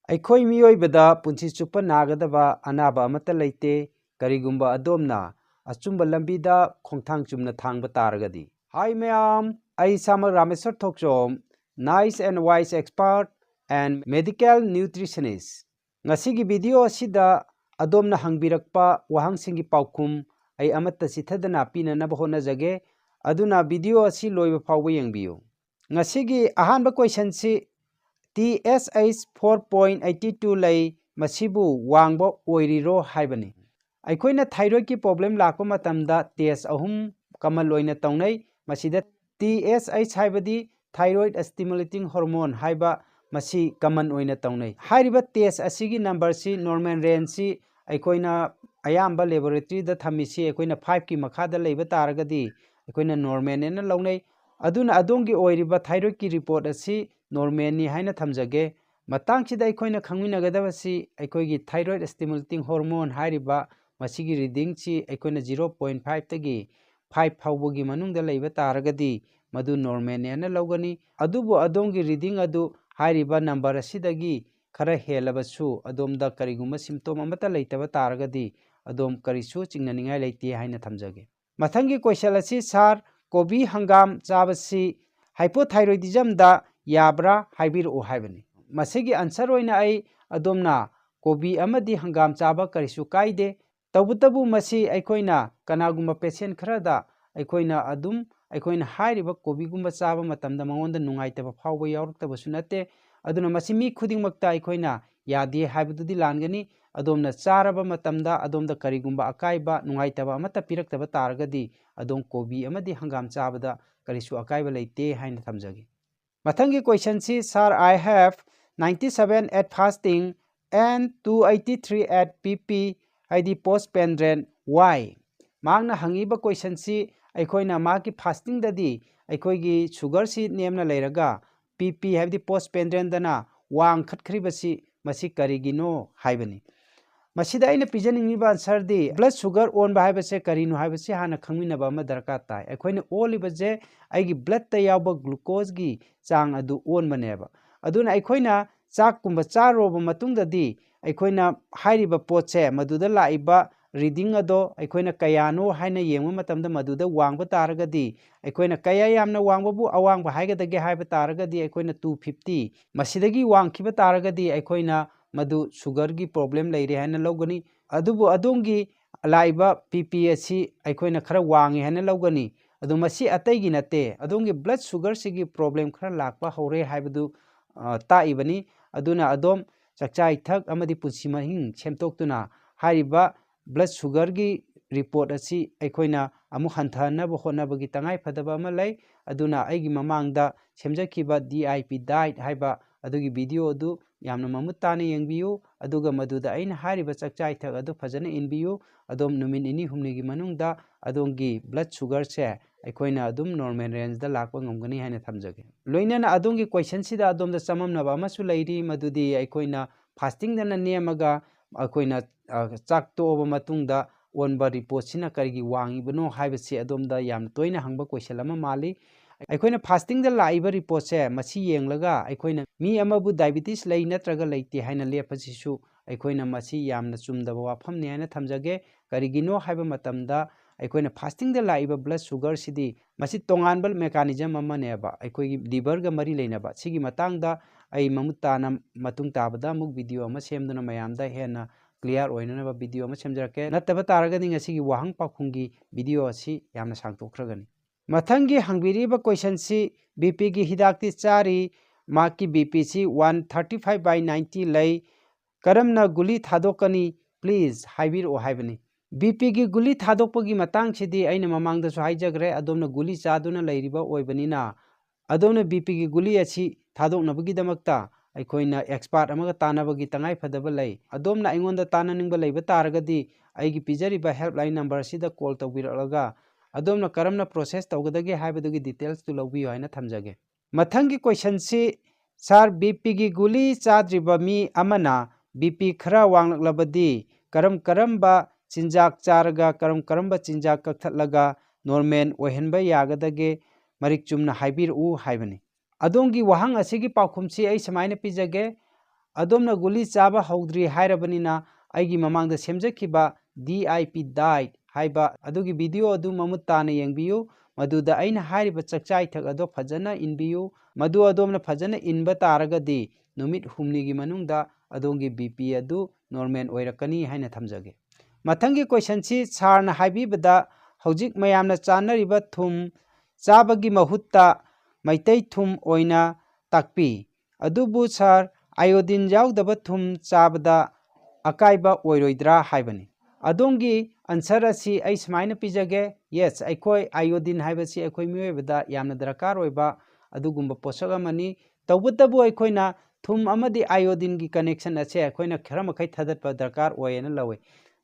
ꯑꯩꯈꯣꯏ ꯃꯤꯑꯣꯏꯕꯗ ꯄꯨꯟꯁꯤ ꯆꯨꯞꯄ ꯅꯥꯒꯗꯕ ꯑꯅꯥꯕ ꯑꯃꯠꯇ ꯂꯩꯇꯦ ꯀꯔꯤꯒꯨꯝꯕ ꯑꯗꯣꯝꯅ ꯑꯆꯨꯝꯕ ꯂꯝꯕꯤꯗ ꯈꯣꯡꯊꯥꯡ ꯆꯨꯝꯅ ꯊꯥꯡꯕ ꯇꯥꯔꯒꯗꯤ ꯍꯥꯏ ꯃꯌꯥꯝ ꯑꯩ ꯏꯁꯥꯃꯛ Rameshwar Thokchom nice and wise expert and medical nutritionist ꯉꯁꯤꯒꯤ ꯚꯤꯗꯤꯑꯣ ꯑꯁꯤꯗ ꯑꯗꯣꯝꯅ ꯍꯪꯕꯤꯔꯛꯄ ꯋꯥꯍꯪꯁꯤꯡꯒꯤ ꯄꯥꯎꯈꯨꯝ ꯑꯩ ꯑꯃꯠꯇ ꯆꯤꯊꯗꯅ ꯄꯤꯅꯅꯕ ꯍꯣꯠꯅꯖꯒꯦ ꯑꯗꯨꯅ ꯚꯤꯗꯤꯑꯣ ꯑꯁꯤ ꯂꯣꯏꯕ ꯐꯥꯎꯕ ꯌꯦꯡꯕꯤꯌꯨ ꯉꯁꯤꯒꯤ ꯑꯍꯥꯟꯕ ꯀ꯭ꯋꯦꯁꯟꯁꯤ TSH 4.82 ꯂꯩ ꯃꯁꯤꯕꯨ ꯋꯥꯡꯕ ꯑꯣꯏꯔꯤꯔꯣ ꯍꯥꯏꯕꯅꯤ ꯑꯩꯈꯣꯏꯅ ꯊꯥꯏꯔꯣꯏꯗꯀꯤ ꯄ꯭ꯔꯣꯕ꯭ꯂꯦꯝ ꯂꯥꯛꯄ ꯃꯇꯝꯗ ꯇꯦꯁ ꯑꯍꯨꯝ ꯀꯃꯟ ꯑꯣꯏꯅ ꯇꯧꯅꯩ ꯃꯁꯤꯗ TSH ꯍꯥꯏꯕꯗꯤ ꯊꯥꯏꯔꯣꯏꯗ ꯁ꯭ꯇꯤꯃꯨꯂꯦꯇꯤꯡ ꯍꯣꯔꯃꯣꯟ ꯍꯥꯏꯕ ꯃꯁꯤ ꯀꯃꯟ ꯑꯣꯏꯅ ꯇꯧꯅꯩ ꯍꯥꯏꯔꯤꯕ ꯇꯦꯁ ꯑꯁꯤꯒꯤ ꯅꯝꯕꯔꯁꯤ ꯅꯣꯔꯃꯦꯜ ꯔꯦꯟꯖꯁꯤ ꯑꯩꯈꯣꯏꯅ ꯑꯌꯥꯝꯕ ꯂꯦꯕꯣꯔꯦꯇꯔꯤꯗ ꯊꯝꯃꯤꯁꯤ ꯑꯩꯈꯣꯏꯅ 5ꯀꯤ ꯃꯈꯥꯗ ꯂꯩꯕ ꯇꯥꯔꯒꯗꯤ ꯑꯩꯈꯣꯏꯅ ꯅꯣꯔꯃꯦꯜꯅꯦꯅ ꯂꯧꯅꯩ ꯑꯗꯨꯅ ꯑꯗꯣꯝꯒꯤ ꯑꯣꯏꯔꯤꯕ ꯊꯥꯏꯔꯣꯏꯗꯀꯤ ꯔꯤꯄꯣꯔꯠ ꯑꯁꯤ ꯅꯣꯔꯃꯦꯜꯅꯤ ꯍꯥꯏꯅ ꯊꯝꯖꯒꯦ ꯃꯇꯥꯡꯁꯤꯗ ꯑꯩꯈꯣꯏꯅ ꯈꯪꯃꯤꯟꯅꯒꯗꯕꯁꯤ ꯑꯩꯈꯣꯏꯒꯤ ꯊꯥꯏꯔꯣꯏꯗ ꯁ꯭ꯇꯤꯃꯨꯂꯦꯇꯤꯡ ꯍꯣꯔꯃꯣꯟ ꯍꯥꯏꯔꯤꯕ ꯃꯁꯤꯒꯤ ꯔꯤꯗꯤꯡꯁꯤ ꯑꯩꯈꯣꯏꯅ 0.5ꯇꯒꯤ 5 ꯐꯥꯎꯕꯒꯤ ꯃꯅꯨꯡꯗ ꯂꯩꯕ ꯇꯥꯔꯒꯗꯤ ꯃꯗꯨ ꯅꯣꯔꯃꯦꯜꯅꯦꯅ ꯂꯧꯒꯅꯤ ꯑꯗꯨꯕꯨ ꯑꯗꯣꯝꯒꯤ ꯔꯤꯗꯤꯡ ꯑꯗꯨ ꯍꯥꯏꯔꯤꯕ ꯅꯝꯕꯔ ꯑꯁꯤꯗꯒꯤ ꯈꯔ ꯍꯦꯜꯂꯕꯁꯨ ꯑꯗꯣꯝꯗ ꯀꯔꯤꯒꯨꯝꯕ ꯁꯤꯝꯇꯣꯝ ꯑꯃꯠꯇ ꯂꯩꯇꯕ ꯇꯥꯔꯒꯗꯤ ꯑꯗꯣꯝ ꯀꯔꯤꯁꯨ ꯆꯤꯡꯅꯅꯤꯡꯉꯥꯏ ꯂꯩꯇꯦ ꯍꯥꯏꯅ ꯊꯝꯖꯒꯦ ꯃꯊꯪꯒꯤ ꯀꯣꯏꯁꯟ ꯑꯁꯤ ꯁꯥꯔ ꯀꯣꯕꯤ ꯍꯪꯒꯥꯝ ꯆꯥꯕꯁꯤ ꯍꯥꯏꯄꯣꯊꯥꯏꯔꯣꯏꯗꯤꯖꯝꯗ ꯌꯥꯕ꯭ꯔꯥ ꯍꯥꯏꯕꯤꯔꯛꯎ ꯍꯥꯏꯕꯅꯤ ꯃꯁꯤꯒꯤ ꯑꯟꯁꯔ ꯑꯣꯏꯅ ꯑꯩ ꯑꯗꯣꯝꯅ ꯀꯣꯕꯤ ꯑꯃꯗꯤ ꯍꯪꯒꯥꯝ ꯆꯥꯕ ꯀꯔꯤꯁꯨ ꯀꯥꯏꯗꯦ ꯇꯧꯕꯇꯕꯨ ꯃꯁꯤ ꯑꯩꯈꯣꯏꯅ ꯀꯅꯥꯒꯨꯝꯕ ꯄꯦꯁꯦꯟ ꯈꯔꯗ ꯑꯩꯈꯣꯏꯅ ꯍꯥꯏꯔꯤꯕ ꯀꯣꯕꯤꯒꯨꯝꯕ ꯆꯥꯕ ꯃꯇꯝꯗ ꯃꯉꯣꯟꯗ ꯅꯨꯡꯉꯥꯏꯇꯕ ꯐꯥꯎꯕ ꯌꯥꯎꯔꯛꯇꯕꯁꯨ ꯅꯠꯇꯦ ꯑꯗꯨꯅ ꯃꯁꯤ ꯃꯤ ꯈꯨꯗꯤꯡꯃꯛꯇ ꯑꯩꯈꯣꯏꯅ ꯌꯥꯗꯦ ꯍꯥꯏꯕꯗꯨꯗꯤ लानगनी अदोमना चारबा मतमदा अदोमदा करिगुंबा अकाइबा नुंगाइतबा अमता पिरक्तबा तारगदी अदोम कोबी अमदी हंगाम चाबदा करिसु अकाइबा लेते हाइना थमजगे मथंगी क्वेश्चन सी sir I have 97 at fasting and 283 at pp हाइदी पोस्ट पेंड्रेन why मांगना हंगीबा क्वेश्चन सी अखोइना माकी फास्टिंग ददी अखोइगी शुगर सी नेमना लेरगा pp हाइदी पोस्ट पेंड्रेन दना वांग खटखरिबसी मसी करिगिनो हाइबनी मसीदा आइना पिजनिंगिबा आंसर दी ब्लड शुगर ओन बाहाइबसे करिनो हाइबसे हाना खंगमिनबा अमा दरकार ताय अखोइना ओलिबजे आइगी ब्लड ता यावबा ग्लूकोज गी चांग अदु ओन बनेबा अदुना अखोइना चाक कुंबा चारोबा मतुंगददी अखोइना हाइरिबा पोटसे मदुदा लाइबा रीडिंग अदो अखोइना कयानो हाइना येंगबा मतमदा मदुदा वांगबा तारगदी अखोइना कया यामना वांगबाबु अवांगबा हाइगदगे हाइबा तारगदी अखोइना 250 मसीदगी वांगखिबा तारगदी अखोइना मदु शुगर की प्रॉब्लम लेरे हैना लौगनी अदुबु अदोंगी लाइबा पीपी असि अखोइना खरा वांगे हैना लौगनी अदु मसी अतैगी नते अदोंगी ब्लड शुगर सिगी प्रॉब्लम खरा लाकपा हौरे हाइबदु ताइबनी अदुना अदोम चक्चाइ थक अमदि पुंसि महिंग सेमतोक्तुना हाइबा ब्लड शुगर की रिपोर्ट असि अखोइना अमु हंथनब होनबगी तंगाइ फदबा अमा लै अदुना अइगी ममांगदा सेमजखिबा DIP डाइट हाइबा अदुगी वीडियो अदु यामना ममुत ताने येंबियु अदुगा मदुदा अइना हारिबा चक्चाइ थक अदु फजने इनबियु अदोम नुमिन इनी हुमनिगी मनुंगदा अदोंगी ब्लड शुगर से अखोइना अदुम नॉर्मल रेंज दा लाकपा ngomgani हाइना थमजगे लोइनाना अदोंगी क्वेश्चन सिदा अदोमदा सममनबा अमसु लैरि मदुदी अखोइना फास्टिंग दना नेमगा अखोइना चाक तोबा मतुंगदा ओनबा रिपोर्ट सिना करिगी वांगिबनो हाइबसे अदोमदा यामना तोइना हंगबा क्वेश्चन अमा माली अखोइना फास्टिंग दा लाइबा रिपोर्ट से मसी येंगलगा अखोइना मी अमबु डायबिटीज लै नत्रगा लैते हाइना लेपसिसु अखोइना मसी यामना चुमदबा वाफमने हाइना थमजगे करिगिनो हाइबा मतमदा अखोइना फास्टिंग दा लाइबा ब्लड शुगर सिदी मसी तोंगानबल मेकानिज्म अमनेबा अखोइगी लिवर गा मरी लेनबा सिगी मतांगदा अई ममुताना मतुंग ताबदा मुक वीडियो अमा सेमदुना मयामदा हेना क्लियर ओइननबा वीडियो अमा सेमजरके नतबा तारगदि ngasiगी wahang pakhungi video asi yamna sangtokhragani मथंगी हंगबिरीबा क्वेश्चन सी बीपी की हिदाकती चारी माकी बीपी सी 135/90 लै करमना गुली थादोकनी प्लीज हाइबिर ओ हाइबनी बीपी की गुली थादोकपगी मतंग सिदी अइना ममांगदसु हाइजगरे अदोमना गुली चादुना लैरिबा ओइबनिना अदोमना बीपी की गुली अछि थादोकनबगीदमक्ता अखोइना एक्सपर्ट अमगा तानबगी तंगाइ फदबा लै अदोमना अइंगोंदा ताननिंगबा लैबा तारगदी अइगी पिजरिबा हेल्पलाइन नंबर सिदा कॉल तौबिरलगा अदोमना करमना प्रोसेस तौगदगे हाइबदुगी डिटेल्स तु लौबियो हाइना थमजगे मथंगी क्वेश्चन सी सर बीपी की गुली चाद्रिबा मी अमना बीपी खरा वांगलबदी करमबा चिंजाक चारगा करमबा चिंजाक कक्थलगा नॉर्मल ओहनबा यागदगे मरिक चुमना हाइबिर उ हाइबनी अदोंगी वहांग असिगी पाखुमसी अइ समाइना पिजगे ꯑꯗꯣꯝꯅ ꯒꯨꯂꯤ ꯆꯥꯕ ꯍꯧꯗ꯭ꯔꯤ ꯍꯥꯏꯔꯕꯅꯤꯅ ꯑꯩꯒꯤ ꯃꯃꯥꯡꯗ ꯁꯦꯝꯖꯈꯤꯕ DIP diet ꯍꯥꯏꯕ ꯑꯗꯨꯒꯤ ꯚꯤꯗꯤꯑꯣ ꯑꯗꯨ ꯃꯃꯨꯠ ꯇꯥꯅ ꯌꯦꯡꯕꯤꯌꯨ ꯃꯗꯨꯗ ꯑꯩꯅ ꯍꯥꯏꯔꯤꯕ ꯆꯥꯛꯆꯥ ꯏꯊꯛ ꯑꯗꯣ ꯐꯖꯅ ꯏꯟꯕꯤꯌꯨ ꯃꯗꯨ ꯑꯗꯣꯝꯅ ꯐꯖꯅ ꯏꯟꯕ ꯇꯥꯔꯒꯗꯤ ꯅꯨꯃꯤꯠ 6ꯅꯤꯒꯤ ꯃꯅꯨꯡꯗ ꯑꯗꯣꯝꯒꯤ BP ꯑꯗꯨ ꯅꯣꯔꯃꯦꯜ ꯑꯣꯏꯔꯛꯀꯅꯤ ꯍꯥꯏꯅ ꯊꯝꯖꯒꯦ ꯃꯊꯪꯒꯤ ꯀ꯭ꯋꯦꯁꯟꯁꯤ ꯁꯥꯔꯅ ꯍꯥꯏꯕꯤꯕꯗ ꯍꯧꯖꯤꯛ ꯃꯌꯥꯝꯅ ꯆꯥꯅꯔꯤꯕ ꯊꯨꯝ ꯆꯥꯕꯒꯤ ꯃꯍꯨꯠꯇ ꯃꯩꯇꯩ ꯊꯨꯝ ꯑꯣꯏꯅ ꯇꯥꯛꯄꯤ ꯑꯗꯨꯕꯨ ꯁꯥꯔ ꯑꯥꯏꯑꯣꯗꯤꯟ ꯌꯥꯎꯗꯕ ꯊꯨꯝ ꯆꯥꯕꯗ ꯑꯀꯥꯏꯕ ꯑꯣꯏꯔꯣꯏꯗ꯭ꯔꯥ ꯍꯥꯏꯕꯅꯤ ꯑꯗꯣꯝꯒꯤ ꯑꯟꯁꯔ ꯑꯁꯤ ꯑꯩ ꯁꯨꯃꯥꯏꯅ ꯄꯤꯖꯒꯦ ꯌꯦꯁ ꯑꯩꯈꯣꯏ ꯑꯥꯏꯑꯣꯗꯤꯟ ꯍꯥꯏꯕꯁꯤ ꯑꯩꯈꯣꯏ ꯃꯤꯑꯣꯏꯕꯗ ꯌꯥꯝꯅ ꯗꯔꯀꯥꯔ ꯑꯣꯏꯕ ꯑꯗꯨꯒꯨꯝꯕ ꯄꯣꯠꯁꯛ ꯑꯃꯅꯤ ꯇꯧꯕꯇꯕꯨ ꯑꯩꯈꯣꯏꯅ ꯊꯨꯝ ꯑꯃꯗꯤ ꯑꯥꯏꯑꯣꯗꯤꯟꯒꯤ ꯀꯅꯦꯛꯁꯟ ꯑꯁꯤ ꯑꯩꯈꯣꯏꯅ ꯈꯔ ꯃꯈꯩ ꯊꯥꯗꯠꯄ ꯗꯔꯀꯥꯔ ꯑꯣꯏꯌꯦꯅ ꯂꯧꯏ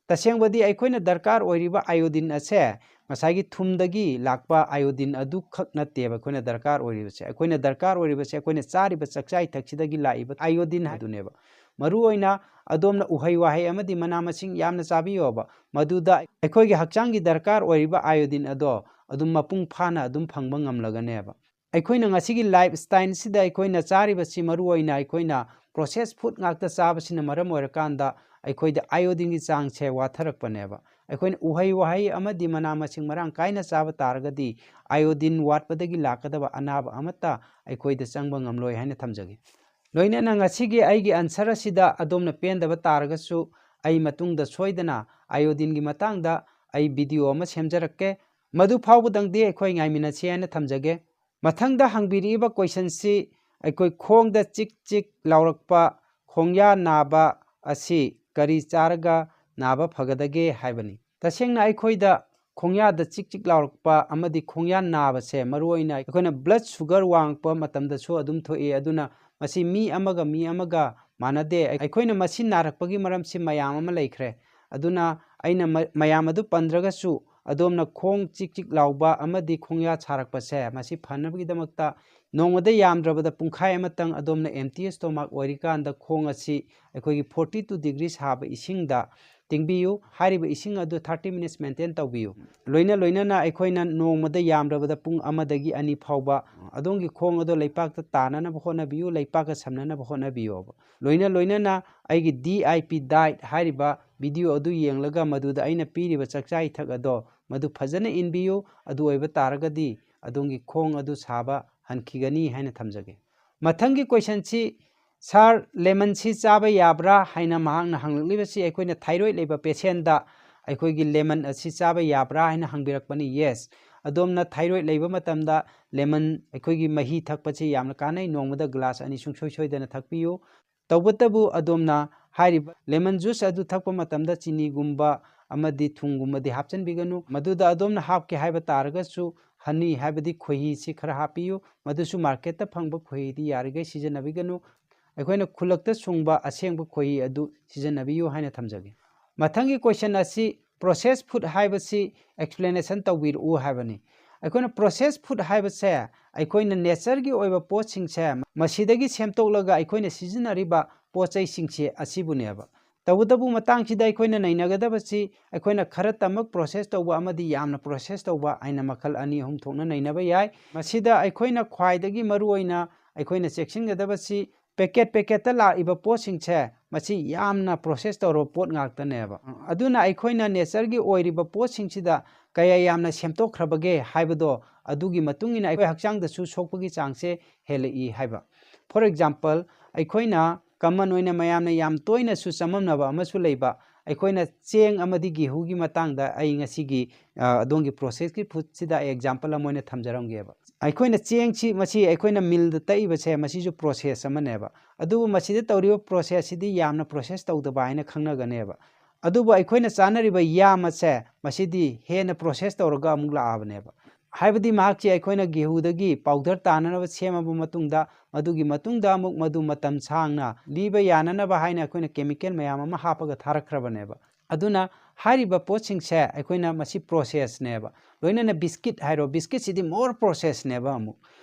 ꯇꯁꯦꯡꯕꯗꯤ ꯑꯩꯈꯣꯏꯅ ꯗꯔꯀꯥꯔ ꯑꯣꯏꯔꯤꯕ ꯑꯥꯏꯑꯣꯗꯤꯟ ꯑꯁꯦ ꯉꯁꯥꯏꯒꯤ ꯊꯨꯝꯗꯒꯤ ꯂꯥꯛꯄ ꯑꯥꯏꯑꯣꯗꯤꯟ ꯑꯗꯨꯈꯛ ꯅꯠꯇꯦꯕ ꯑꯩꯈꯣꯏꯅ ꯗꯔꯀꯥꯔ ꯑꯣꯏꯔꯤꯕꯁꯦ ꯑꯩꯈꯣꯏꯅ ꯗꯔꯀꯥꯔ ꯑꯣꯏꯔꯤꯕꯁꯦ ꯑꯩꯈꯣꯏꯅ ꯆꯥꯔꯤꯕ ꯆꯥꯛꯆꯥ ꯏꯊꯛꯁꯤꯗꯒꯤ ꯂꯥꯛꯏꯕ ꯑꯥꯏꯑꯣꯗꯤꯟ ꯍꯥꯏꯗꯨꯅꯦꯕ ꯃꯔꯨꯑꯣꯏꯅ ꯑꯗꯣꯝꯅ ꯎꯍꯩ ꯋꯥꯍꯩ ꯑꯃꯗꯤ ꯃꯅꯥ ꯃꯁꯤꯡ ꯌꯥꯝꯅ ꯆꯥꯕꯤꯌꯣꯕ ꯃꯗꯨꯗ ꯑꯩꯈꯣꯏꯒꯤ ꯍꯛꯆꯥꯡꯒꯤ ꯗꯔꯀꯥꯔ ꯑꯣꯏꯔꯤꯕ ꯑꯥꯏꯑꯣꯗꯤꯟ ꯑꯗꯣ ꯑꯗꯨꯝ ꯃꯄꯨꯡ ꯐꯥꯅ ꯑꯗꯨꯝ ꯐꯪꯕ ꯉꯝꯂꯒꯅꯦꯕ ꯑꯩꯈꯣꯏꯅ ꯉꯁꯤꯒꯤ ꯂꯥꯏꯐ ꯁ꯭ꯇꯥꯏꯜꯁꯤꯗ ꯑꯩꯈꯣꯏꯅ ꯆꯥꯔꯤꯕꯁꯤ ꯃꯔꯨꯑꯣꯏꯅ ꯑꯩꯈꯣꯏꯅ ꯄ꯭ꯔꯣꯁꯦꯁ ꯐꯨꯗ ꯉꯥꯛꯇ ꯆꯥꯕꯁꯤꯅ ꯃꯔꯝ ꯑꯣꯏꯔꯀꯥꯟꯗ ꯑꯩꯈꯣꯏꯗ ꯑꯥꯏꯑꯣꯗꯤꯟꯒꯤ ꯆꯥꯡꯁꯦ ꯋꯥꯊꯔꯛꯄꯅꯦꯕ ꯑꯩꯈꯣꯏꯅ ꯎꯍꯩ ꯋꯥꯍꯩ ꯑꯃꯗꯤ ꯃꯅꯥ ꯃꯁꯤꯡ ꯃꯔꯥꯡ ꯀꯥꯏꯅ ꯆꯥꯕ ꯇꯥꯔꯒꯗꯤ ꯑꯥꯏꯑꯣꯗꯤꯟ ꯋꯥꯠꯄꯗꯒꯤ ꯂꯥꯛꯀꯗꯕ ꯑꯅꯥꯕ ꯑꯃꯠꯇ ꯑꯩꯈꯣꯏꯗ ꯆꯪꯕ ꯉꯝꯂꯣꯏ ꯍꯥꯏꯅ ꯊꯝꯖꯒꯦ ꯂꯣꯏꯅꯅ ꯉꯁꯤꯒꯤ ꯑꯩꯒꯤ ꯑꯟꯁꯔ ꯑꯁꯤꯗ ꯑꯗꯣꯝꯅ ꯄꯦꯟꯗꯕ ꯇꯥꯔꯒꯁꯨ ꯑꯩ ꯃꯇꯨꯡꯗ ꯁꯣꯏꯗꯅ ꯑꯥꯏꯑꯣꯗꯤꯟꯒꯤ ꯃꯇꯥꯡꯗ ꯑꯩ ꯚꯤꯗꯤꯑꯣ ꯑꯃ ꯁꯦꯝꯖꯔꯛꯀꯦ ꯃꯗꯨ ꯐꯥꯎꯕꯗꯪꯗꯤ ꯑꯩꯈꯣꯏ ꯉꯥꯏꯃꯤꯟꯅꯁꯤ ꯍꯥꯏꯅ ꯊꯝꯖꯒꯦ ꯃꯊꯪꯗ ꯍꯪꯕꯤꯔꯛꯏꯕ ꯀ꯭ꯋꯦꯁꯟꯁꯤ ꯑꯩꯈꯣꯏ ꯈꯣꯡꯗ ꯆꯤꯛ ꯆꯤꯛ ꯂꯥꯎꯔꯛꯄ ꯈꯣꯡꯌꯥ ꯅꯥꯕ ꯑꯁꯤ ꯀꯔꯤ ꯆꯥꯔꯒ ꯅꯥꯕ ꯐꯒꯗꯒꯦ ꯍꯥꯏꯕꯅꯤ ꯇꯁꯦꯡꯅ ꯑꯩꯈꯣꯏꯗ ꯈꯣꯡꯌꯥꯗ ꯆꯤꯛ ꯆꯤꯛ ꯂꯥꯎꯔꯛꯄ ꯑꯃꯗꯤ ꯈꯣꯡꯌꯥ ꯅꯥꯕꯁꯦ ꯃꯔꯨꯑꯣꯏꯅ ꯑꯩꯈꯣꯏꯅ ꯕ꯭ꯂꯗ ꯁꯨꯒꯔ ꯋꯥꯡꯉꯛꯄ ꯃꯇꯝꯗꯁꯨ ꯑꯗꯨꯝ ꯊꯣꯛꯏ ꯑꯗꯨꯅ ꯃꯁꯤ ꯃꯤ ꯑꯃꯒ ꯃꯥꯟꯅꯗꯦ ꯑꯩꯈꯣꯏꯅ ꯃꯁꯤ ꯅꯥꯔꯛꯄꯒꯤ ꯃꯔꯝꯁꯤ ꯃꯌꯥꯝ ꯑꯃ ꯂꯩꯈ꯭ꯔꯦ ꯑꯗꯨꯅ ꯑꯩꯅ ꯃꯌꯥꯝ ꯑꯗꯨ ꯄꯟꯗ꯭ꯔꯒꯁꯨ ꯑꯗꯣꯝꯅ ꯈꯣꯡ ꯆꯤꯛ ꯆꯤꯛ ꯂꯥꯎꯕ ꯑꯃꯗꯤ ꯈꯣꯡꯌꯥ ꯁꯥꯔꯛꯄꯁꯦ ꯃꯁꯤ ꯐꯅꯕꯒꯤꯗꯃꯛꯇ ꯅꯣꯡꯃꯗ ꯌꯥꯝꯗ꯭ꯔꯕꯗ ꯄꯨꯡꯈꯥꯏ ꯑꯃꯇꯪ ꯑꯗꯣꯝꯅ ꯑꯦꯝꯇꯤ ꯁ꯭ꯇꯣꯃꯥꯛ ꯑꯣꯏꯔꯤꯀꯥꯟꯗ ꯈꯣꯡ ꯑꯁꯤ ꯑꯩꯈꯣꯏꯒꯤ 42 ꯗꯤꯒ꯭ꯔꯤ ꯁꯥꯕ ꯏꯁꯤꯡꯗ ꯇꯤꯡꯕꯤꯌꯨ ꯍꯥꯏꯔꯤꯕ ꯏꯁꯤꯡ ꯑꯗꯨ 30 ꯃꯤꯅꯤꯠꯁ ꯃꯦꯟꯇꯦꯟ ꯇꯧꯕꯤꯌꯨ ꯂꯣꯏꯅꯅ ꯑꯩꯈꯣꯏꯅ ꯅꯣꯡꯃꯗ ꯌꯥꯝꯗ꯭ꯔꯕꯗ ꯄꯨꯡ 1ꯗꯒꯤ 2 ꯐꯥꯎꯕ ꯑꯗꯣꯝꯒꯤ ꯈꯣꯡ ꯑꯗꯨ ꯂꯩꯄꯥꯛꯇ ꯇꯥꯅꯅꯕ ꯍꯣꯠꯅꯕꯤꯌꯨ ꯂꯩꯄꯥꯛꯀ ꯁꯝꯅꯅꯕ ꯍꯣꯠꯅꯕꯤꯌꯨꯕ ꯂꯣꯏꯅꯅ ꯑꯩꯒꯤ DIP diet ꯍꯥꯏꯔꯤꯕ ꯚꯤꯗꯤꯑꯣ ꯑꯗꯨ ꯌꯦꯡꯂꯒ ꯃꯗꯨꯗ ꯑꯩꯅ ꯄꯤꯔꯤꯕ ꯆꯥꯛꯆꯥ ꯏꯊꯛ ꯑꯗꯣ ꯃꯗꯨ ꯐꯖꯅ ꯏꯟꯕꯤꯌꯨ ꯑꯗꯨ ꯑꯣꯏꯕ ꯇꯥꯔꯒꯗꯤ ꯑꯗꯣꯝꯒꯤ ꯈꯣꯡ ꯑꯗꯨ ꯁꯥꯕ ꯍꯟꯈꯤꯒꯅꯤ ꯍꯥꯏꯅ ꯊꯝꯖꯒꯦ ꯃꯊꯪꯒꯤ ꯀ꯭ꯋꯦꯁꯟꯁꯤ ꯁꯥꯔ ꯂꯦꯃꯟꯁꯤ ꯆꯥꯕ ꯌꯥꯕ꯭ꯔꯥ ꯍꯥꯏꯅ ꯃꯍꯥꯛꯅ ꯍꯪꯂꯛꯂꯤꯕꯁꯤ ꯑꯩꯈꯣꯏꯅ ꯊꯥꯏꯔꯣꯏꯗ ꯂꯩꯕ ꯄꯦꯁꯦꯟꯗ ꯑꯩꯈꯣꯏꯒꯤ ꯂꯦꯃꯟ ꯑꯁꯤ ꯆꯥꯕ ꯌꯥꯕ꯭ꯔꯥ ꯍꯥꯏꯅ ꯍꯪꯕꯤꯔꯛꯄꯅꯤ ꯌꯦꯁ ꯑꯗꯣꯝꯅ ꯊꯥꯏꯔꯣꯏꯗ ꯂꯩꯕ ꯃꯇꯝꯗ ꯂꯦꯃꯟ ꯑꯩꯈꯣꯏꯒꯤ ꯃꯍꯤ ꯊꯛꯄꯁꯤ ꯌꯥꯝꯅ ꯀꯥꯟꯅꯩ ꯅꯣꯡꯃꯗ ꯒ꯭ꯂꯥꯁ 2 ꯁꯨꯡꯁꯣꯏ ꯁꯣꯏꯗꯅ ꯊꯛꯄꯤꯌꯨ ꯇꯧꯕꯇꯕꯨ ꯑꯗꯣꯝꯅ ꯍꯥꯏꯔꯤꯕ ꯂꯦꯃꯟ ꯖꯨꯁ ꯑꯗꯨ ꯊꯛꯄ ꯃꯇꯝꯗ ꯆꯤꯅꯤꯒꯨꯝꯕ ꯑꯃꯗꯤ ꯊꯨꯝꯒꯨꯝꯕꯗꯤ ꯍꯥꯞꯆꯤꯟꯕꯤꯒꯅꯨ ꯃꯗꯨꯗ ꯑꯗꯣꯝꯅ ꯍꯥꯞꯀꯦ ꯍꯥꯏꯕ ꯇꯥꯔꯒꯁꯨ ꯍꯅꯤ ꯍꯥꯏꯕꯗꯤ ꯈꯣꯏꯍꯤꯁꯤ ꯈꯔ ꯍꯥꯞꯄꯤꯌꯨ ꯃꯗꯨꯁꯨ ꯃꯥꯔꯀꯦꯠꯇ ꯐꯪꯕ ꯈꯣꯏꯍꯤꯗꯤ ꯌꯥꯔꯤꯈꯩ ꯁꯤꯖꯤꯟꯅꯕꯤꯒꯅꯨ ꯑꯩꯈꯣꯏꯅ ꯈꯨꯜꯂꯛꯇ ꯁꯨꯡꯕ ꯑꯁꯦꯡꯕ ꯈꯣꯏꯍꯤ ꯑꯗꯨ ꯁꯤꯖꯤꯟꯅꯕꯤꯌꯨ ꯍꯥꯏꯅ ꯊꯝꯖꯒꯦ ꯃꯊꯪꯒꯤ ꯀ꯭ꯋꯦꯁꯟ ꯑꯁꯤ ꯄ꯭ꯔꯣꯁꯦꯁ ꯐꯨꯗ ꯍꯥꯏꯕꯁꯤ ꯑꯦꯛꯁꯄ꯭ꯂꯦꯅꯦꯁꯟ ꯇꯧꯕꯤꯔꯛꯎ ꯍꯥꯏꯕꯅꯤ ꯑꯩꯈꯣꯏꯅ ꯄ꯭ꯔꯣꯁꯦꯁ ꯐꯨꯗ ꯍꯥꯏꯕꯁꯦ ꯑꯩꯈꯣꯏꯅ ꯅꯦꯆꯔꯒꯤ ꯑꯣꯏꯕ ꯄꯣꯠꯁꯤꯡꯁꯦ ꯃꯁꯤꯗꯒꯤ ꯁꯦꯝꯗꯣꯛꯂꯒ ꯑꯩꯈꯣꯏꯅ ꯁꯤꯖꯤꯟꯅꯔꯤꯕ ꯄꯣꯠ ꯆꯩꯁꯤꯡꯁꯦ ꯑꯁꯤꯕꯨꯅꯦꯕ ꯇꯧꯕꯇꯕꯨ ꯃꯇꯥꯡꯁꯤꯗ ꯑꯩꯈꯣꯏꯅ ꯅꯩꯅꯒꯗꯕꯁꯤ ꯑꯩꯈꯣꯏꯅ ꯈꯔꯇꯃꯛ ꯄ꯭ꯔꯣꯁꯦꯁ ꯇꯧꯕ ꯑꯃꯗꯤ ꯌꯥꯝꯅ ꯄ꯭ꯔꯣꯁꯦꯁ ꯇꯧꯕ ꯍꯥꯏꯅ ꯃꯈꯜ 2-3 ꯊꯣꯛꯅ ꯅꯩꯅꯕ ꯌꯥꯏ ꯃꯁꯤꯗ ꯑꯩꯈꯣꯏꯅ ꯈ꯭ꯋꯥꯏꯗꯒꯤ ꯃꯔꯨꯑꯣꯏꯅ ꯑꯩꯈꯣꯏꯅ ꯆꯦꯛꯁꯤꯟꯒꯗꯕꯁꯤ ꯄꯦꯀꯦꯠꯇ ꯂꯥꯛꯏꯕ ꯄꯣꯠꯁꯤꯡꯁꯦ ꯃꯁꯤ ꯌꯥꯝꯅ ꯄ꯭ꯔꯣꯁꯦꯁ ꯇꯧꯔꯕ ꯄꯣꯠ ꯉꯥꯛꯇꯅꯦꯕ ꯑꯗꯨꯅ ꯑꯩꯈꯣꯏꯅ ꯅꯦꯆꯔꯒꯤ ꯑꯣꯏꯔꯤꯕ ꯄꯣꯠꯁꯤꯡꯁꯤꯗ ꯀꯌꯥ ꯌꯥꯝꯅ ꯁꯦꯝꯗꯣꯛꯈ꯭ꯔꯕꯒꯦ ꯍꯥꯏꯕꯗꯣ ꯑꯗꯨꯒꯤ ꯃꯇꯨꯡꯏꯟꯅ ꯑꯩꯈꯣꯏ ꯍꯛꯆꯥꯡꯗꯁꯨ ꯁꯣꯛꯄꯒꯤ ꯆꯥꯡꯁꯦ ꯍꯦꯜꯂꯛꯏ ꯍꯥꯏꯕ ꯐꯣꯔ ꯑꯦꯛꯖꯥꯝꯄꯜ ꯑꯩꯈꯣꯏꯅ ꯀꯃꯟ ꯑꯣꯏꯅ ꯃꯌꯥꯝꯅ ꯌꯥꯝ ꯇꯣꯏꯅꯁꯨ ꯆꯃꯝꯅꯕ ꯑꯃꯁꯨ ꯂꯩꯕ ꯑꯩꯈꯣꯏꯅ ꯆꯦꯡ ꯑꯃꯗꯤ ꯒꯦꯍꯨꯒꯤ ꯃꯇꯥꯡꯗ ꯑꯩ ꯉꯁꯤꯒꯤ ꯑꯗꯣꯝꯒꯤ ꯄ꯭ꯔꯣꯁꯦꯁꯀꯤ ꯐꯨꯗꯁꯤꯗ ꯑꯦꯛꯖꯥꯝꯄꯜ ꯑꯃ ꯑꯣꯏꯅ ꯊꯝꯖꯔꯝꯒꯦꯕ ꯑꯩꯈꯣꯏꯅ ꯆꯦꯡꯁꯤ ꯃꯁꯤ ꯑꯩꯈꯣꯏꯅ ꯃꯤꯜꯗ ꯇꯛꯏꯕꯁꯦ ꯃꯁꯤꯁꯨ ꯄ꯭ꯔꯣꯁꯦꯁ ꯑꯃꯅꯦꯕ ꯑꯗꯨꯕꯨ ꯃꯁꯤꯗ ꯇꯧꯔꯤꯕ ꯄ꯭ꯔꯣꯁꯦꯁꯁꯤꯗꯤ ꯌꯥꯝꯅ ꯄ꯭ꯔꯣꯁꯦꯁ ꯇꯧꯗꯕ ꯍꯥꯏꯅ ꯈꯪꯅꯒꯅꯦꯕ ꯑꯗꯨꯕꯨ ꯑꯩꯈꯣꯏꯅ ꯆꯥꯅꯔꯤꯕ ꯌꯥꯝ ꯑꯁꯦ ꯃꯁꯤꯗꯤ ꯍꯦꯟꯅ ꯄ꯭ꯔꯣꯁꯦꯁ ꯇꯧꯔꯒ ꯑꯃꯨꯛ ꯂꯥꯛꯑꯕꯅꯦꯕ ꯍꯥꯏꯕꯗꯤ ꯃꯍꯥꯛꯁꯤ ꯑꯩꯈꯣꯏꯅ ꯒꯦꯍꯨꯗꯒꯤ ꯄꯥꯎꯗꯔ ꯇꯥꯅꯅꯕ ꯁꯦꯝꯃꯕ ꯃꯇꯨꯡꯗ ꯃꯗꯨꯒꯤ ꯃꯇꯨꯡꯗ ꯑꯃꯨꯛ ꯃꯗꯨ ꯃꯇꯝ ꯁꯥꯡꯅ ꯂꯤꯕ ꯌꯥꯅꯅꯕ ꯍꯥꯏꯅ ꯑꯩꯈꯣꯏꯅ ꯀꯦꯃꯤꯀꯦꯜ ꯃꯌꯥꯝ ꯑꯃ ꯍꯥꯞꯄꯒ ꯊꯥꯔꯛꯈ꯭ꯔꯕꯅꯦꯕ ꯑꯗꯨꯅ ꯍꯥꯏꯔꯤꯕ ꯄꯣꯠꯁꯤꯡꯁꯦ ꯑꯩꯈꯣꯏꯅ ꯃꯁꯤ ꯄ꯭ꯔꯣꯁꯦꯁꯅꯦꯕ ꯂꯣꯏꯅꯅ ꯕꯤꯁꯀꯤꯠ ꯍꯥꯏꯔꯣ ꯕꯤꯁꯀꯤꯠꯁꯤꯗꯤ ꯃꯣꯔ ꯄ꯭ꯔꯣꯁꯦꯁꯅꯦꯕ ꯑꯃꯨꯛ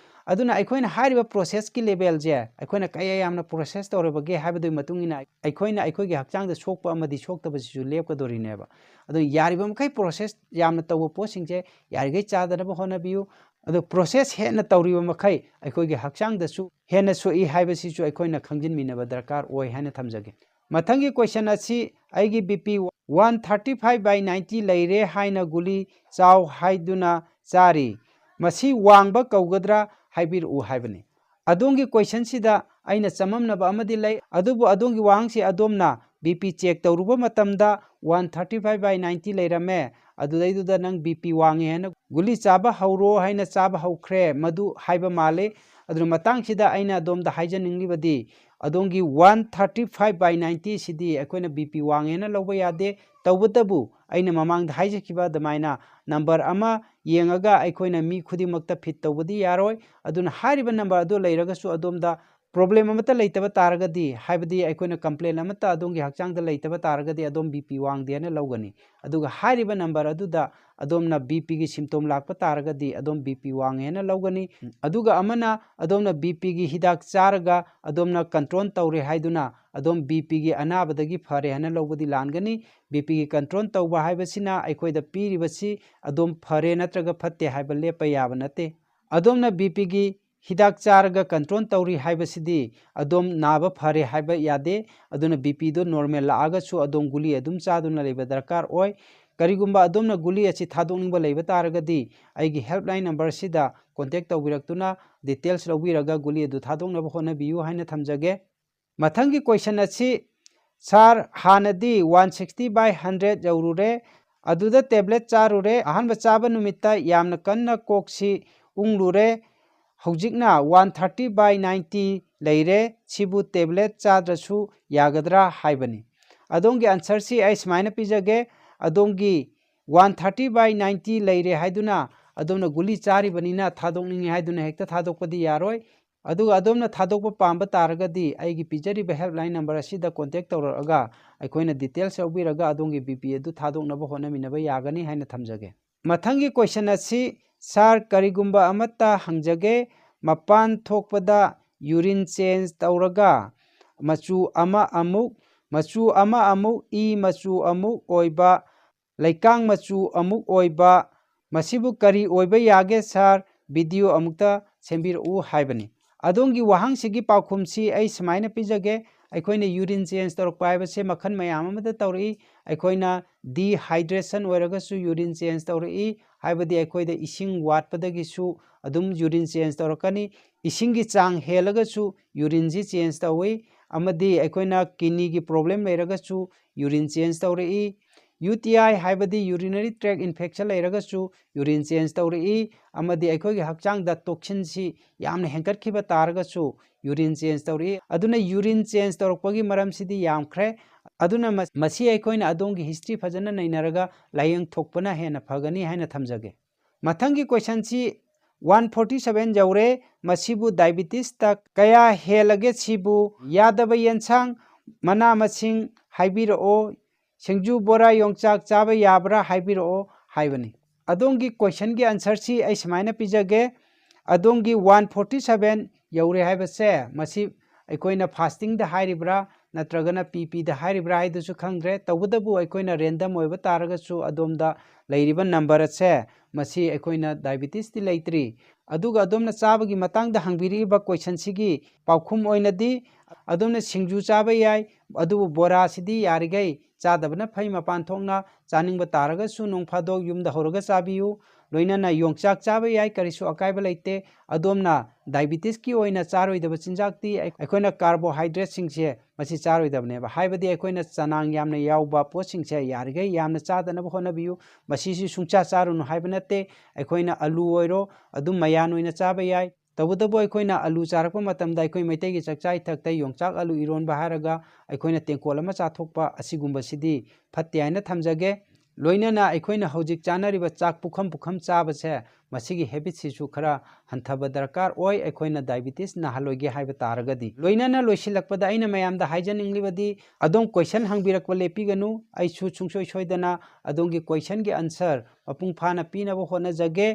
ꯑꯗꯨꯅ ꯑꯩꯈꯣꯏꯅ ꯍꯥꯏꯔꯤꯕ ꯄ꯭ꯔꯣꯁꯦꯁꯀꯤ ꯂꯦꯚꯦꯜꯁꯦ ꯑꯩꯈꯣꯏꯅ ꯀꯌꯥ ꯌꯥꯝꯅ ꯄ꯭ꯔꯣꯁꯦꯁ ꯇꯧꯔꯕꯒꯦ ꯍꯥꯏꯕꯗꯨꯒꯤ ꯃꯇꯨꯡꯏꯟꯅ ꯑꯩꯈꯣꯏꯅ ꯑꯩꯈꯣꯏꯒꯤ ꯍꯛꯆꯥꯡꯗ ꯁꯣꯛꯄ ꯑꯃꯗꯤ ꯁꯣꯛꯇꯕꯁꯤꯁꯨ ꯂꯦꯞꯀꯗꯣꯔꯤꯅꯦꯕ ꯑꯗꯨ ꯌꯥꯔꯤꯕ ꯃꯈꯩ ꯄ꯭ꯔꯣꯁꯦꯁ ꯌꯥꯝꯅ ꯇꯧꯕ ꯄꯣꯠꯁꯤꯡꯁꯦ ꯌꯥꯔꯤꯈꯩ ꯆꯥꯗꯅꯕ ꯍꯣꯠꯅꯕꯤꯌꯨ ꯑꯗꯣ ꯄ꯭ꯔꯣꯁꯦꯁ ꯍꯦꯟꯅ ꯇꯧꯔꯤꯕ ꯃꯈꯩ ꯑꯩꯈꯣꯏꯒꯤ ꯍꯛꯆꯥꯡꯗꯁꯨ ꯍꯦꯟꯅ ꯁꯣꯛꯏ ꯍꯥꯏꯕꯁꯤꯁꯨ ꯑꯩꯈꯣꯏꯅ ꯈꯪꯖꯤꯟꯃꯤꯟꯅꯕ ꯗꯔꯀꯥꯔ ꯑꯣꯏ ꯍꯥꯏꯅ ꯊꯝꯖꯒꯦ ꯃꯊꯪꯒꯤ ꯀ꯭ꯋꯦꯁꯟ ꯑꯁꯤ ꯑꯩꯒꯤ BP 135/90 ꯂꯩꯔꯦ ꯍꯥꯏꯅ ꯒꯨꯂꯤ ꯆꯥꯎ ꯍꯥꯏꯗꯨꯅ ꯆꯥꯔꯤ ꯃꯁꯤ ꯋꯥꯡꯕ ꯀꯧꯒꯗ꯭ꯔꯥ ꯍꯥꯏꯕꯤꯔꯛꯎ ꯍꯥꯏꯕꯅꯤ ꯑꯗꯣꯝꯒꯤ ꯀ꯭ꯋꯦꯁꯟꯁꯤꯗ ꯑꯩꯅ ꯆꯃꯝꯅꯕ ꯑꯃꯗꯤ ꯂꯩ ꯑꯗꯨꯕꯨ ꯑꯗꯣꯝꯒꯤ ꯋꯥꯍꯪꯁꯤ ꯑꯗꯣꯝꯅ BP ꯆꯦꯛ ꯇꯧꯔꯨꯕ ꯃꯇꯝꯗ 135/90 ꯂꯩꯔꯝꯃꯦ ꯑꯗꯨꯗꯩꯗꯨꯗ ꯅꯪ BP ꯋꯥꯡꯉꯦ ꯍꯥꯏꯅ ꯒꯨꯂꯤ ꯆꯥꯕ ꯍꯧꯔꯣ ꯍꯥꯏꯅ ꯆꯥꯕ ꯍꯧꯈ꯭ꯔꯦ ꯃꯗꯨ ꯍꯥꯏꯕ ꯃꯥꯜꯂꯦ ꯑꯗꯨꯅ ꯃꯇꯥꯡꯁꯤꯗ ꯑꯩꯅ ꯑꯗꯣꯝꯗ ꯍꯥꯏꯖꯅꯤꯡꯂꯤꯕꯗꯤ ꯑꯗꯣꯝꯒꯤ 135/90 ꯁꯤꯗꯤ ꯑꯩꯈꯣꯏꯅ BP ꯋꯥꯡꯉꯦꯅ ꯂꯧꯕ ꯌꯥꯗꯦ ꯇꯧꯕꯇꯕꯨ ꯑꯩꯅ ꯃꯃꯥꯡꯗ ꯍꯥꯏꯖꯈꯤꯕ ꯑꯗꯨꯃꯥꯏꯅ ꯅꯝꯕꯔ ꯑꯃ ꯌꯦꯡꯉꯒ ꯑꯩꯈꯣꯏꯅ ꯃꯤ ꯈꯨꯗꯤꯡꯃꯛꯇ ꯐꯤꯠ ꯇꯧꯕꯗꯤ ꯌꯥꯔꯣꯏ ꯑꯗꯨꯅ ꯍꯥꯏꯔꯤꯕ ꯅꯝꯕꯔ ꯑꯗꯨ ꯂꯩꯔꯒꯁꯨ ꯑꯗꯣꯝꯗ ꯄ꯭ꯔꯣꯕ꯭ꯂꯦꯝ ꯑꯃꯠꯇ ꯂꯩꯇꯕ ꯇꯥꯔꯒꯗꯤ ꯍꯥꯏꯕꯗꯤ ꯑꯩꯈꯣꯏꯅ ꯀꯝꯄ꯭ꯂꯦꯟ ꯑꯃꯠꯇ ꯑꯗꯣꯝꯒꯤ ꯍꯛꯆꯥꯡꯗ ꯂꯩꯇꯕ ꯇꯥꯔꯒꯗꯤ ꯑꯗꯣꯝ BP ꯋꯥꯡꯗꯦꯅ ꯂꯧꯒꯅꯤ ꯑꯗꯨꯒ ꯍꯥꯏꯔꯤꯕ ꯅꯝꯕꯔ ꯑꯗꯨꯗ ꯑꯗꯣꯝꯅ BPꯒꯤ ꯁꯤꯝꯇꯣꯝ ꯂꯥꯛꯄ ꯇꯥꯔꯒꯗꯤ ꯑꯗꯣꯝ BP ꯋꯥꯡꯉꯦꯅ ꯂꯧꯒꯅꯤ ꯑꯗꯨꯒ ꯑꯃꯅ ꯑꯗꯣꯝꯅ BPꯒꯤ ꯍꯤꯗꯥꯛ ꯆꯥꯔꯒ ꯑꯗꯣꯝꯅ ꯀꯟꯇ꯭ꯔꯣꯜ ꯇꯧꯔꯦ ꯍꯥꯏꯗꯨꯅ ꯑꯗꯣꯝ BPꯒꯤ ꯑꯅꯥꯕꯗꯒꯤ ꯐꯔꯦ ꯍꯥꯏꯅ ꯂꯧꯕꯗꯤ ꯂꯥꯟꯒꯅꯤ BPꯒꯤ ꯀꯟꯇ꯭ꯔꯣꯜ ꯇꯧꯕ ꯍꯥꯏꯕꯁꯤꯅ ꯑꯩꯈꯣꯏꯗ ꯄꯤꯔꯤꯕꯁꯤ ꯑꯗꯣꯝ ꯐꯔꯦ ꯅꯠꯇ꯭ꯔꯒ ꯐꯠꯇꯦ ꯍꯥꯏꯕ ꯂꯦꯞꯄ ꯌꯥꯕ ꯅꯠꯇꯦ ꯑꯗꯣꯝꯅ BPꯒꯤ ꯍꯤꯗꯥꯛ ꯆꯥꯔꯒ ꯀꯟꯇ꯭ꯔꯣꯜ ꯇꯧꯔꯤ ꯍꯥꯏꯕꯁꯤꯗꯤ ꯑꯗꯣꯝ ꯅꯥꯕ ꯐꯔꯦ ꯍꯥꯏꯕ ꯌꯥꯗꯦ ꯑꯗꯨꯅ BPꯗꯣ ꯅꯣꯔꯃꯦꯜ ꯂꯥꯛꯑꯒꯁꯨ ꯑꯗꯣꯝ ꯒꯨꯂꯤ ꯑꯗꯨꯝ ꯆꯥꯗꯨꯅ ꯂꯩꯕ ꯗꯔꯀꯥꯔ ꯑꯣꯏ ꯀꯔꯤꯒꯨꯝꯕ ꯑꯗꯣꯝꯅ ꯒꯨꯂꯤ ꯑꯁꯤ ꯊꯥꯗꯣꯛꯅꯤꯡꯕ ꯂꯩꯕ ꯇꯥꯔꯒꯗꯤ ꯑꯩꯒꯤ ꯍꯦꯜꯞꯂꯥꯏꯟ ꯅꯝꯕꯔꯁꯤꯗ ꯀꯣꯟꯇꯦꯛ ꯇꯧꯕꯤꯔꯛꯇꯨꯅ ꯗꯤꯇꯦꯜꯁ ꯂꯧꯕꯤꯔꯒ ꯒꯨꯂꯤ ꯑꯗꯨ ꯊꯥꯗꯣꯛꯅꯕ ꯍꯣꯠꯅꯕꯤꯌꯨ ꯍꯥꯏꯅ ꯊꯝꯖꯒꯦ ꯃꯊꯪꯒꯤ ꯀ꯭ꯋꯦꯁꯟ ꯑꯁꯤ ꯁꯥꯔ ꯍꯥꯟꯅꯗꯤ 160/100 ꯌꯧꯔꯨꯔꯦ ꯑꯗꯨꯗ ꯇꯦꯕ꯭ꯂꯦꯠ ꯆꯥꯔꯨꯔꯦ ꯑꯍꯥꯟꯕ ꯆꯥꯕ ꯅꯨꯃꯤꯠꯇ ꯌꯥꯝꯅ ꯀꯟꯅ ꯀꯣꯛꯁꯤ ꯎꯪꯂꯨꯔꯦ ꯍꯧꯖꯤꯛꯅ 130/90 ꯂꯩꯔꯦ ꯁꯤꯕꯨ ꯇꯦꯕ꯭ꯂꯦꯠ ꯆꯥꯗ꯭ꯔꯁꯨ ꯌꯥꯒꯗ꯭ꯔꯥ ꯍꯥꯏꯕꯅꯤ ꯑꯗꯣꯝꯒꯤ ꯑꯟꯁꯔꯁꯤ ꯑꯩ ꯁꯨꯃꯥꯏꯅ ꯄꯤꯖꯒꯦ ꯑꯗꯣꯝꯒꯤ 130/90 ꯂꯩꯔꯦ ꯍꯥꯏꯗꯨꯅ ꯑꯗꯣꯝꯅ ꯒꯨꯂꯤ ꯆꯥꯔꯤꯕꯅꯤꯅ ꯊꯥꯗꯣꯛꯅꯤꯡꯉꯤ ꯍꯥꯏꯗꯨꯅ ꯍꯦꯛꯇ ꯊꯥꯗꯣꯛꯄꯗꯤ ꯌꯥꯔꯣꯏ ꯑꯗꯨꯒ ꯑꯗꯣꯝꯅ ꯊꯥꯗꯣꯛꯄ ꯄꯥꯝꯕ ꯇꯥꯔꯒꯗꯤ ꯑꯩꯒꯤ ꯄꯤꯖꯔꯤꯕ ꯍꯦꯜꯞꯂꯥꯏꯟ ꯅꯝꯕꯔ ꯑꯁꯤꯗ ꯀꯣꯟꯇꯦꯛ ꯇꯧꯔꯛꯑꯒ ꯑꯩꯈꯣꯏꯅ ꯗꯤꯇꯦꯜꯁ ꯂꯧꯕꯤꯔꯒ ꯑꯗꯣꯝꯒꯤ BP ꯑꯗꯨ ꯊꯥꯗꯣꯛꯅꯕ ꯍꯣꯠꯅꯃꯤꯟꯅꯕ ꯌꯥꯒꯅꯤ ꯍꯥꯏꯅ ꯊꯝꯖꯒꯦ ꯃꯊꯪꯒꯤ ꯀ꯭ꯋꯦꯁꯟ ꯑꯁꯤ ꯁꯥꯔ ꯀꯔꯤꯒꯨꯝꯕ ꯑꯃꯠꯇ ꯍꯪꯖꯒꯦ ꯃꯄꯥꯟ ꯊꯣꯛꯄꯗ ꯌꯨꯔꯤꯟ ꯆꯦꯟꯖ ꯇꯧꯔꯒ ꯃꯆꯨ ꯑꯃ ꯑꯃꯨꯛ ꯏ ꯃꯆꯨ ꯑꯃꯨꯛ ꯑꯣꯏꯕ ꯂꯩꯀꯥꯡ ꯃꯆꯨ ꯑꯃꯨꯛ ꯑꯣꯏꯕ ꯃꯁꯤꯕꯨ ꯀꯔꯤ ꯑꯣꯏꯕ ꯌꯥꯒꯦ ꯁꯥꯔ ꯚꯤꯗꯤꯑꯣ ꯑꯃꯨꯛꯇ ꯁꯦꯝꯕꯤꯔꯛꯎ ꯍꯥꯏꯕꯅꯤ ꯑꯗꯣꯝꯒꯤ ꯋꯥꯍꯪꯁꯤꯒꯤ ꯄꯥꯎꯈꯨꯝꯁꯤ ꯑꯩ ꯁꯨꯃꯥꯏꯅ ꯄꯤꯖꯒꯦ ꯑꯩꯈꯣꯏꯅ ꯌꯨꯔꯤꯟ ꯆꯦꯟꯖ ꯇꯧꯔꯛꯄ ꯍꯥꯏꯕꯁꯦ ꯃꯈꯜ ꯃꯌꯥꯝ ꯑꯃꯗ ꯇꯧꯔꯛꯏ ꯑꯩꯈꯣꯏꯅ ꯗꯤꯍꯥꯏꯗ꯭ꯔꯦꯁꯟ ꯑꯣꯏꯔꯒꯁꯨ ꯌꯨꯔꯤꯟ ꯆꯦꯟꯖ ꯇꯧꯔꯛꯏ ꯍꯥꯏꯕꯗꯤ ꯑꯩꯈꯣꯏꯗ ꯏꯁꯤꯡ ꯋꯥꯠꯄꯗꯒꯤꯁꯨ ꯑꯗꯨꯝ ꯌꯨꯔꯤन चेंज तौरकनी इसिंगी चांग हेलगसु यूरिन जी चेंज तौई अमदी अखोइना किडनी की प्रॉब्लम लेरगसु यूरिन चेंज तौरई UTI हाइबदी यूरिनरी ट्रैक इन्फेक्शन लेरगसु यूरिन चेंज तौरई अमदी अखोइगी हक्चांग दा टॉक्सिन सी यामने हेंकटखिबा तारगसु यूरिन चेंज तौरई अदुना यूरिन चेंज तौरकपगी मरम सिदी यामख्रे अदुना मसी अखोइना अदोंगी हिस्ट्री फजना नैनरगा लायंग थोकपना हेना फगनी हाइना थमजगे मथंगी क्वेश्चन सी 147 जौरे मसीबु डायबिटीज ता कया हेलगे सिबु यादब यंसांग मना मसिंग हाइबिरओ सिंजू बोरा योंगचाक चाबा याबरा हाइबिरओ हाइबनी अदोंगी क्वेश्चन की आंसर सी आई समायना पिजगे अदोंगी 147 यौरे हाइबसे मसी अखोइना फास्टिंग दा हाइरिब्रा नत्रगना PP दा हाइरिब्रा हाइदुसु खंग्रे तबुदबु अखोइना रेंडम ओइबा तारगसु अदोमदा लैरिबा नंबर से मसी अखोइना डायबिटीज ति लैत्री अदुगा अदोमना चाबगी मतांगदा हंगबिरिबा क्वेश्चन सिगी पाउखुम ओइनदी अदोमना सिंजू चाबा याय अदुबु बोरा सिदी यारिगै चादबना फै मपान थोंगना चानिंगबा तारगसु नोंफादो युमदा होरगा चाबियु लोइनाना योंगचाक चाबा याय करिसु अकाइबा लैते अदोमना डायबिटीज की ओइना चारोइदबा चिंजाकती अखोइना कार्बोहाइड्रेट सिंगसे मसी चारोइदबनेबा हाइबदी अखोइना चनांग यामना यावबा पोसिंगसे यारिगै यामना चादनबा होनबियु मसीसि सुंचा चारुनु हाइबा नते अखोइना आलू ओइरो अदुम मयान ओइना चाबा याय तबुदबो अखोइना आलू चारकपा मतमदा अखोइ मैतैगी चकचाइ थक्तै योंगचाक आलू इरोनबा हारगा अखोइना तेंकोल अमा चाथोकपा असिगुंबसिदी फत्ते हाइना थमजगे लोइनाना अखोइना हौजिक चानरिबा चाक पुखम चाबसे मसीगी हैबिट सिसु खरा हंथबा दरकार ओय अखोइना डायबिटीज नाहलोइगे हाइबा तारगदी लोइनाना लोइसिलकपदा अइना मयामदा हाइजनिंगलिबदी अदोम क्वेश्चन हंगबिरकपा लेपिगनु अइसु सुंगसोइ सोइदना अदोंगी क्वेश्चन की आंसर मपुंग फाना पीनबा होनजगे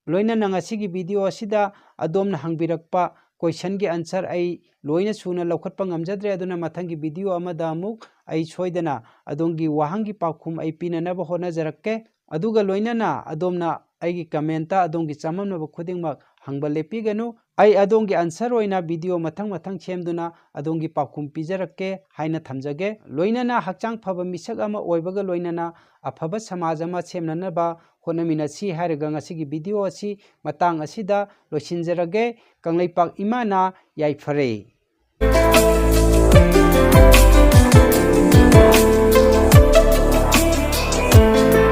लोइनाना ngasiगी वीडियो असिदा अदोमना हंगबिरकपा क्वेश्चन की आंसर आई लोइना सुना लौखटपा ngamjadre aduna mathangi video amada amuk ai soidana adongi wahangi pakhum ai pinanaba honajarakke aduga loinana adomna ꯑꯩꯒꯤ ꯀꯃꯦꯟꯇ ꯑꯗꯣꯝꯒꯤ ꯆꯃꯝꯅꯕ ꯈꯨꯗꯤꯡꯃꯛ ꯍꯪꯕ ꯂꯦꯞꯄꯤꯒꯅꯨ ꯑꯩ ꯑꯗꯣꯝꯒꯤ ꯑꯟꯁꯔ ꯑꯣꯏꯅ ꯚꯤꯗꯤꯑꯣ ꯃꯊꯪ ꯁꯦꯝꯗꯨꯅ ꯑꯗꯣꯝꯒꯤ ꯄꯥꯎꯈꯨꯝ ꯄꯤꯖꯔꯛꯀꯦ ꯍꯥꯏꯅ ꯊꯝꯖꯒꯦ ꯂꯣꯏꯅꯅ ꯍꯛꯆꯥꯡ ꯐꯕ ꯃꯤꯁꯛ ꯑꯃ ꯑꯣꯏꯕꯒ ꯂꯣꯏꯅꯅ ꯑꯐꯕ ꯁꯃꯥꯖ ꯑꯃ ꯁꯦꯝꯅꯅꯕ ꯍꯣꯠꯅꯃꯤꯟꯅꯁꯤ ꯍꯥꯏꯔꯒ ꯉꯁꯤꯒꯤ ꯚꯤꯗꯤꯑꯣ ꯑꯁꯤ ꯃꯇꯥꯡ ꯑꯁꯤꯗ ꯂꯣꯏꯁꯤꯟꯖꯔꯒꯦ ꯀꯪꯂꯩꯄꯥꯛ ꯏꯃꯥꯅ ꯌꯥꯏꯐꯔꯦ